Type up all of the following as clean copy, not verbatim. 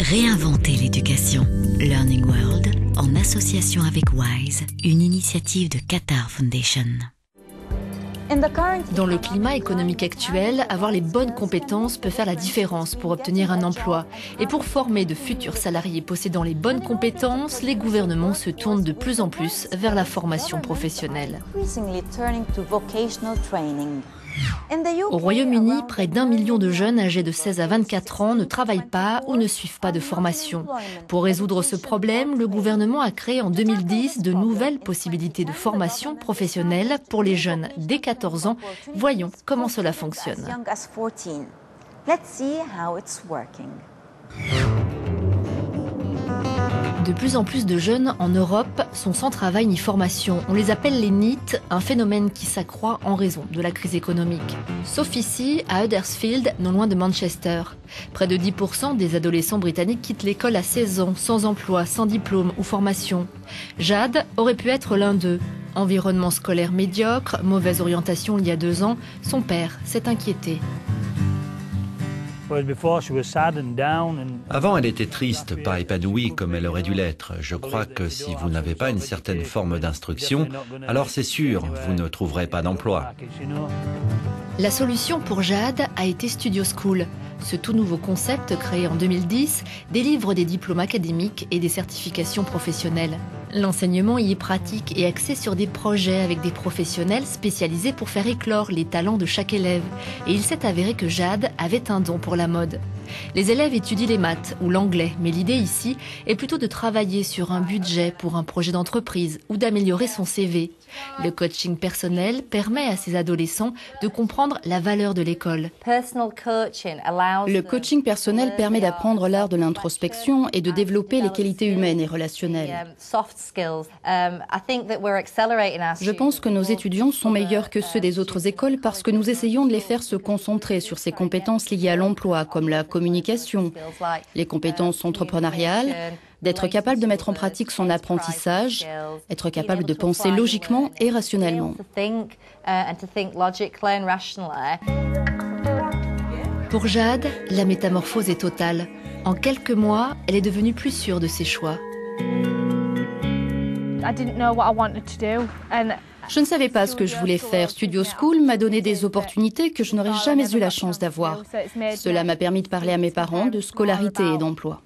Réinventer l'éducation. Learning World, en association avec WISE, une initiative de Qatar Foundation. Dans le climat économique actuel, avoir les bonnes compétences peut faire la différence pour obtenir un emploi. Et pour former de futurs salariés possédant les bonnes compétences, les gouvernements se tournent de plus en plus vers la formation professionnelle. Au Royaume-Uni, près d'1 million de jeunes âgés de 16 à 24 ans ne travaillent pas ou ne suivent pas de formation. Pour résoudre ce problème, le gouvernement a créé en 2010 de nouvelles possibilités de formation professionnelle pour les jeunes dès 14 ans. Voyons comment cela fonctionne. De plus en plus de jeunes en Europe sont sans travail ni formation. On les appelle les NEET, un phénomène qui s'accroît en raison de la crise économique. Sauf ici, à Huddersfield, non loin de Manchester. Près de 10% des adolescents britanniques quittent l'école à 16 ans, sans emploi, sans diplôme ou formation. Jade aurait pu être l'un d'eux. Environnement scolaire médiocre, mauvaise orientation il y a 2 ans, son père s'est inquiété. Avant, elle était triste, pas épanouie comme elle aurait dû l'être. Je crois que si vous n'avez pas une certaine forme d'instruction, alors c'est sûr, vous ne trouverez pas d'emploi. La solution pour Jade a été Studio School. Ce tout nouveau concept, créé en 2010, délivre des diplômes académiques et des certifications professionnelles. L'enseignement y est pratique et axé sur des projets avec des professionnels spécialisés pour faire éclore les talents de chaque élève. Et il s'est avéré que Jade avait un don pour la mode. Les élèves étudient les maths ou l'anglais, mais l'idée ici est plutôt de travailler sur un budget pour un projet d'entreprise ou d'améliorer son CV. Le coaching personnel permet à ces adolescents de comprendre la valeur de l'école. Le coaching personnel permet d'apprendre l'art de l'introspection et de développer les qualités humaines et relationnelles. Je pense que nos étudiants sont meilleurs que ceux des autres écoles parce que nous essayons de les faire se concentrer sur ces compétences liées à l'emploi, comme la communication, les compétences entrepreneuriales, d'être capable de mettre en pratique son apprentissage, être capable de penser logiquement et rationnellement. Pour Jade, la métamorphose est totale. En quelques mois, elle est devenue plus sûre de ses choix. Je ne savais pas ce que je voulais faire. Studio School m'a donné des opportunités que je n'aurais jamais eu la chance d'avoir. Cela m'a permis de parler à mes parents de scolarité et d'emploi.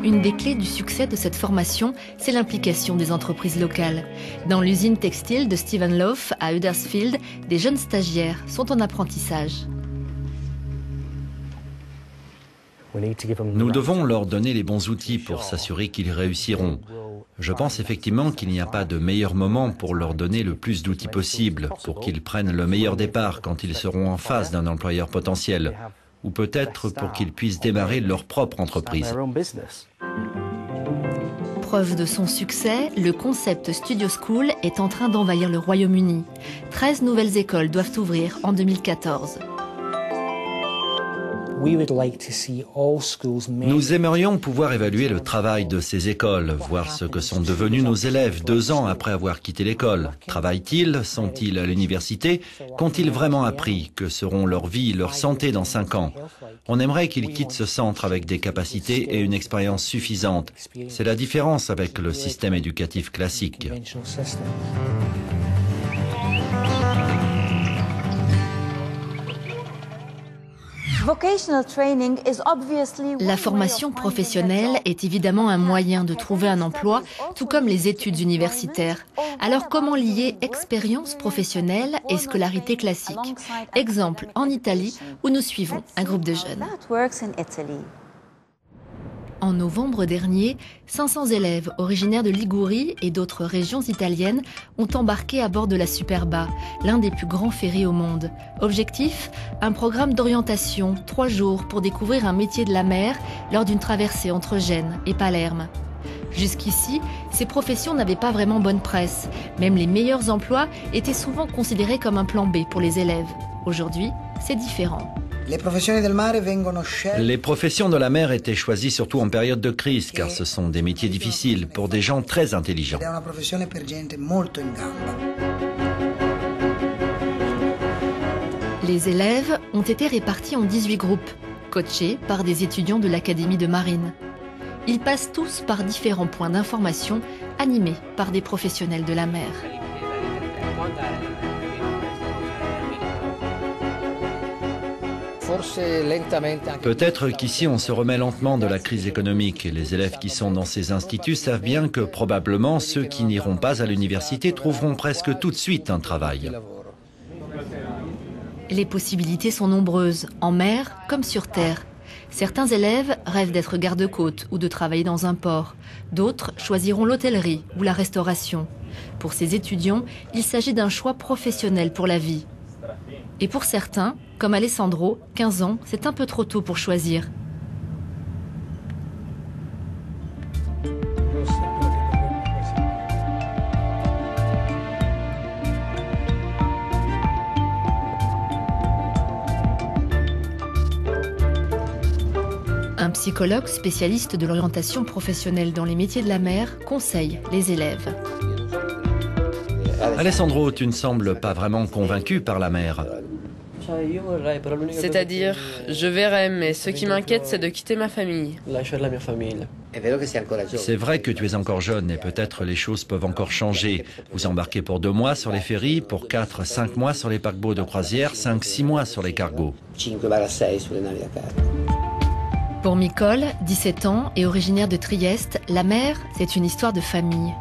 Une des clés du succès de cette formation, c'est l'implication des entreprises locales. Dans l'usine textile de Stephen Loaf à Huddersfield, des jeunes stagiaires sont en apprentissage. Nous devons leur donner les bons outils pour s'assurer qu'ils réussiront. Je pense effectivement qu'il n'y a pas de meilleur moment pour leur donner le plus d'outils possible, pour qu'ils prennent le meilleur départ quand ils seront en face d'un employeur potentiel, ou peut-être pour qu'ils puissent démarrer leur propre entreprise. Preuve de son succès, le concept Studio School est en train d'envahir le Royaume-Uni. 13 nouvelles écoles doivent ouvrir en 2014. Nous aimerions pouvoir évaluer le travail de ces écoles, voir ce que sont devenus nos élèves 2 ans après avoir quitté l'école. Travaillent-ils? Sont-ils à l'université? Qu'ont-ils vraiment appris? Que seront leur vie, leur santé dans 5 ans? On aimerait qu'ils quittent ce centre avec des capacités et une expérience suffisante. C'est la différence avec le système éducatif classique. La formation professionnelle est évidemment un moyen de trouver un emploi, tout comme les études universitaires. Alors comment lier expérience professionnelle et scolarité classique? Exemple en Italie, où nous suivons un groupe de jeunes. En novembre dernier, 500 élèves originaires de Ligurie et d'autres régions italiennes ont embarqué à bord de la Superba, l'un des plus grands ferries au monde. Objectif, un programme d'orientation, 3 jours pour découvrir un métier de la mer lors d'une traversée entre Gênes et Palerme. Jusqu'ici, ces professions n'avaient pas vraiment bonne presse. Même les meilleurs emplois étaient souvent considérés comme un plan B pour les élèves. Aujourd'hui, c'est différent. Les professions de la mer étaient choisies surtout en période de crise, car ce sont des métiers difficiles pour des gens très intelligents. Les élèves ont été répartis en 18 groupes. coachés par des étudiants de l'Académie de marine. Ils passent tous par différents points d'information animés par des professionnels de la mer. Peut-être qu'ici on se remet lentement de la crise économique. Les élèves qui sont dans ces instituts savent bien que probablement ceux qui n'iront pas à l'université trouveront presque tout de suite un travail. Les possibilités sont nombreuses, en mer comme sur terre. Certains élèves rêvent d'être garde-côte ou de travailler dans un port. D'autres choisiront l'hôtellerie ou la restauration. Pour ces étudiants, il s'agit d'un choix professionnel pour la vie. Et pour certains, comme Alessandro, 15 ans, c'est un peu trop tôt pour choisir. Un psychologue spécialiste de l'orientation professionnelle dans les métiers de la mer conseille les élèves. Alessandro, tu ne sembles pas vraiment convaincu par la mer. C'est-à-dire, je verrai, mais ce qui m'inquiète, c'est de quitter ma famille. C'est vrai que tu es encore jeune et peut-être les choses peuvent encore changer. Vous embarquez pour 2 mois sur les ferries, pour 4-5 mois sur les paquebots de croisière, 5-6 mois sur les cargos. Pour Micol, 17 ans et originaire de Trieste, la mer, c'est une histoire de famille.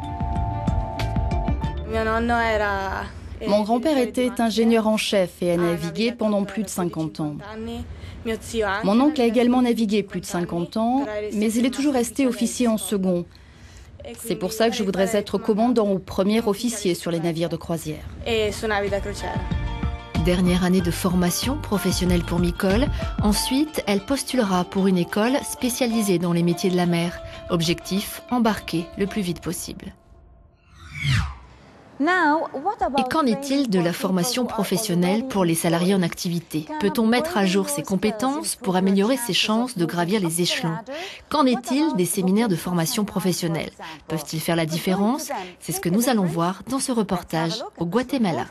Mon grand-père était ingénieur en chef et a navigué pendant plus de 50 ans. Mon oncle a également navigué plus de 50 ans, mais il est toujours resté officier en second. C'est pour ça que je voudrais être commandant ou premier officier sur les navires de croisière. Dernière année de formation professionnelle pour Micol. Ensuite, elle postulera pour une école spécialisée dans les métiers de la mer. Objectif, embarquer le plus vite possible. Et qu'en est-il de la formation professionnelle pour les salariés en activité? Peut-on mettre à jour ses compétences pour améliorer ses chances de gravir les échelons? Qu'en est-il des séminaires de formation professionnelle? Peuvent-ils faire la différence? C'est ce que nous allons voir dans ce reportage au Guatemala.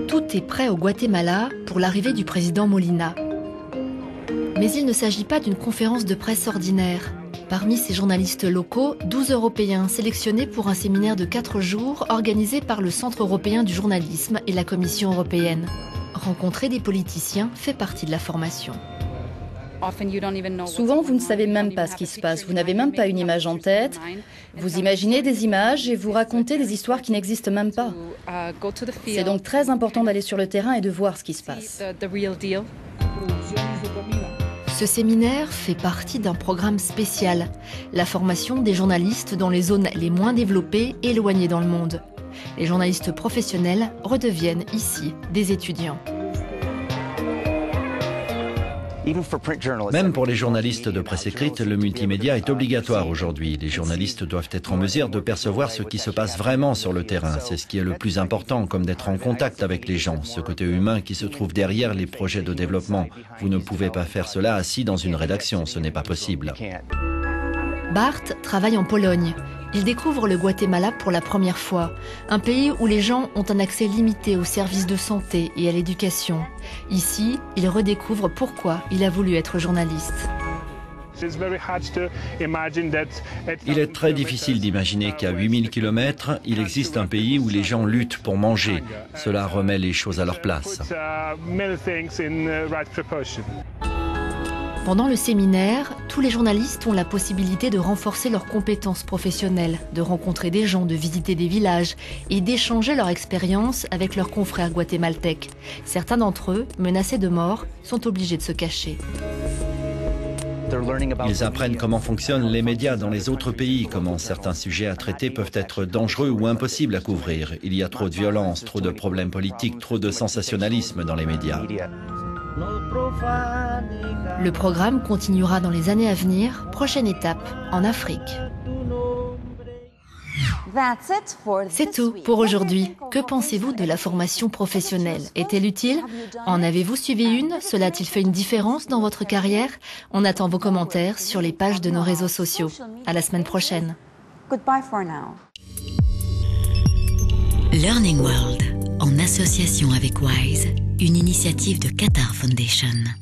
Tout est prêt au Guatemala pour l'arrivée du président Molina. Mais il ne s'agit pas d'une conférence de presse ordinaire. Parmi ces journalistes locaux, 12 Européens sélectionnés pour un séminaire de 4 jours organisé par le Centre européen du journalisme et la Commission européenne. Rencontrer des politiciens fait partie de la formation. Souvent, vous ne savez même pas ce qui se passe. Vous n'avez même pas une image en tête. Vous imaginez des images et vous racontez des histoires qui n'existent même pas. C'est donc très important d'aller sur le terrain et de voir ce qui se passe. Ce séminaire fait partie d'un programme spécial, la formation des journalistes dans les zones les moins développées et éloignées dans le monde. Les journalistes professionnels redeviennent ici des étudiants. Même pour les journalistes de presse écrite, le multimédia est obligatoire aujourd'hui. Les journalistes doivent être en mesure de percevoir ce qui se passe vraiment sur le terrain. C'est ce qui est le plus important, comme d'être en contact avec les gens, ce côté humain qui se trouve derrière les projets de développement. Vous ne pouvez pas faire cela assis dans une rédaction, ce n'est pas possible. Bart travaille en Pologne. Il découvre le Guatemala pour la première fois, un pays où les gens ont un accès limité aux services de santé et à l'éducation. Ici, il redécouvre pourquoi il a voulu être journaliste. Il est très difficile d'imaginer qu'à 8000 km, il existe un pays où les gens luttent pour manger. Cela remet les choses à leur place. Pendant le séminaire, tous les journalistes ont la possibilité de renforcer leurs compétences professionnelles, de rencontrer des gens, de visiter des villages et d'échanger leur expérience avec leurs confrères guatémaltèques. Certains d'entre eux, menacés de mort, sont obligés de se cacher. Ils apprennent comment fonctionnent les médias dans les autres pays, comment certains sujets à traiter peuvent être dangereux ou impossibles à couvrir. Il y a trop de violence, trop de problèmes politiques, trop de sensationnalisme dans les médias. Le programme continuera dans les années à venir. Prochaine étape, en Afrique. C'est tout pour aujourd'hui. Que pensez-vous de la formation professionnelle? Est-elle utile? En avez-vous suivi une? Cela a-t-il fait une différence dans votre carrière? On attend vos commentaires sur les pages de nos réseaux sociaux. À la semaine prochaine. Learning World en association avec WISE, une initiative de Qatar Foundation.